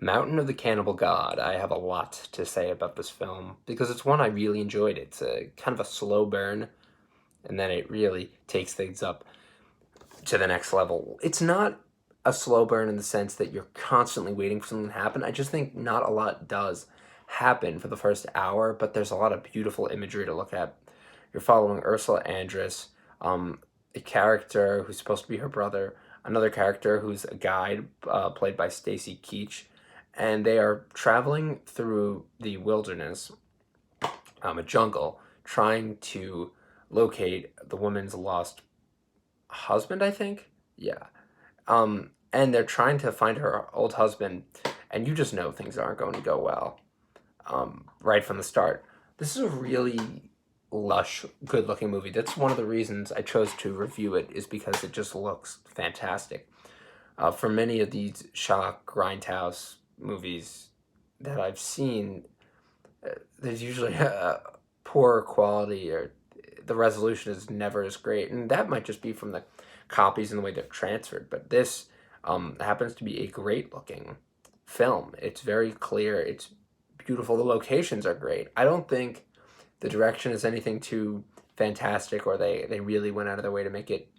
Mountain of the Cannibal God. I have a lot to say about this film because it's one I really enjoyed. It's a kind of a slow burn, and then it really takes things up to the next level. It's not a slow burn in the sense that you're constantly waiting for something to happen. I just think not a lot does happen for the first hour, but there's a lot of beautiful imagery to look at. You're following Ursula Andress, a character who's supposed to be her brother, another character who's a guide, played by Stacy Keach, and they are traveling through the wilderness, a jungle, trying to locate the woman's lost husband, I think. Yeah. And they're trying to find her old husband, and you just know things aren't going to go well, right from the start. This is a really lush, good-looking movie. That's one of the reasons I chose to review it, is because it just looks fantastic. For many of these shock grindhouse movies that I've seen, there's usually a poor quality, or the resolution is never as great, and that might just be from the copies and the way they're transferred. But this happens to be a great looking film. It's very clear. It's beautiful. The locations are great. I don't think the direction is anything too fantastic, or they really went out of their way to make it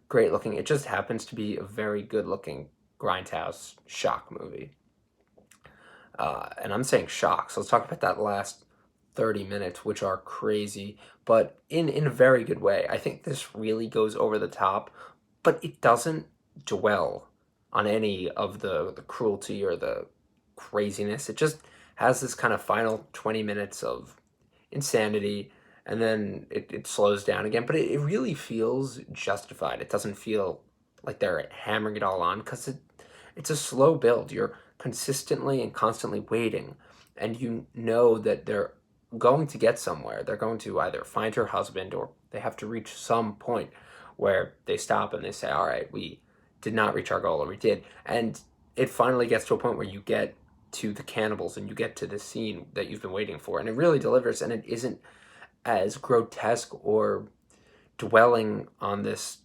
great looking. It just happens to be a very good looking grindhouse shock movie. And I'm saying shock, so let's talk about that last 30 minutes, which are crazy, but in a very good way. I think this really goes over the top, but it doesn't dwell on any of the cruelty or the craziness. It just has this kind of final 20 minutes of insanity, and then it slows down again, but it really feels justified. It doesn't feel like they're hammering it all on, because it's a slow build. You're consistently and constantly waiting, and you know that they're going to get somewhere. They're going to either find her husband, or they have to reach some point where they stop and they say, all right, we did not reach our goal, or we did. And it finally gets to a point where you get to the cannibals and you get to the scene that you've been waiting for, and it really delivers, and it isn't as grotesque or dwelling on this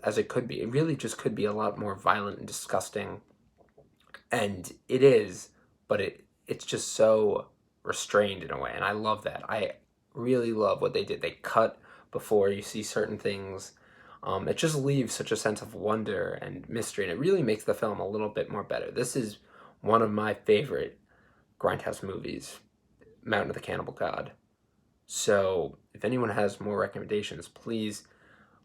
as it could be. It really just could be a lot more violent and disgusting, and it is, but it's just so restrained in a way, and I love that. I really love what they did. They cut before you see certain things. It just leaves such a sense of wonder and mystery, and it really makes the film a little bit more better. This is one of my favorite grindhouse movies, Mountain of the Cannibal God. So if anyone has more recommendations, please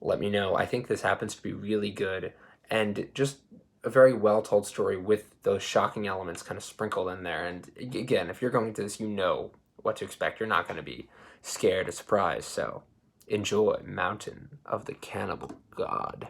let me know. I think this happens to be really good, and just a very well told story with those shocking elements kind of sprinkled in there. And again, if you're going to this, you know what to expect. You're not going to be scared or surprised. So enjoy Mountain of the Cannibal God.